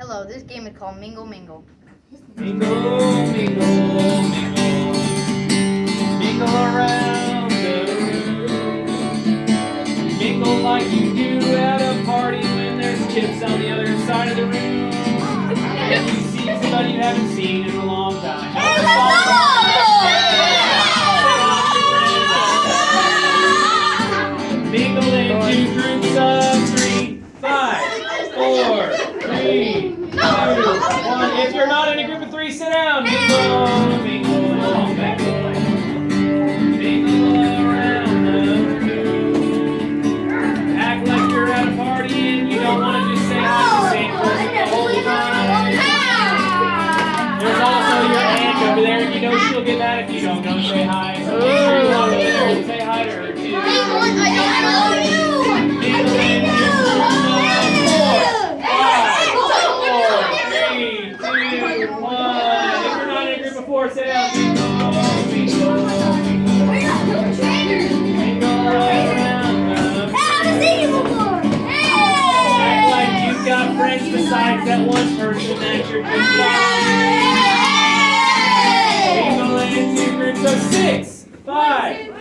Hello, this game is called Mingle Mingle. Mingle, mingle, mingle, mingle around the room. Mingle like you do at a party when there's chips on the other side of the room. And you see somebody you haven't seen in a long time. Mingle into groups of 3, 5, 4, 3, 2, 1. If you're not in a group of 3, sit down. Mingle, mingle, mingle. Mingle around the room. Act like you're at a party and you don't want to just say hi to the same person the whole time. There's also your aunt over there, and you know she'll get mad if you don't go say hi. So make sure you walk over there and say hi to her too. I don't know you! Mingle in just 4, 5, 4, 3, 2, 1. If you're not in a group of 4, sit down. Mingle, mingle, mingle. Mingle around the room. Act like you've got friends besides that one person that you're just talking to. Mingle into groups of 6, 5,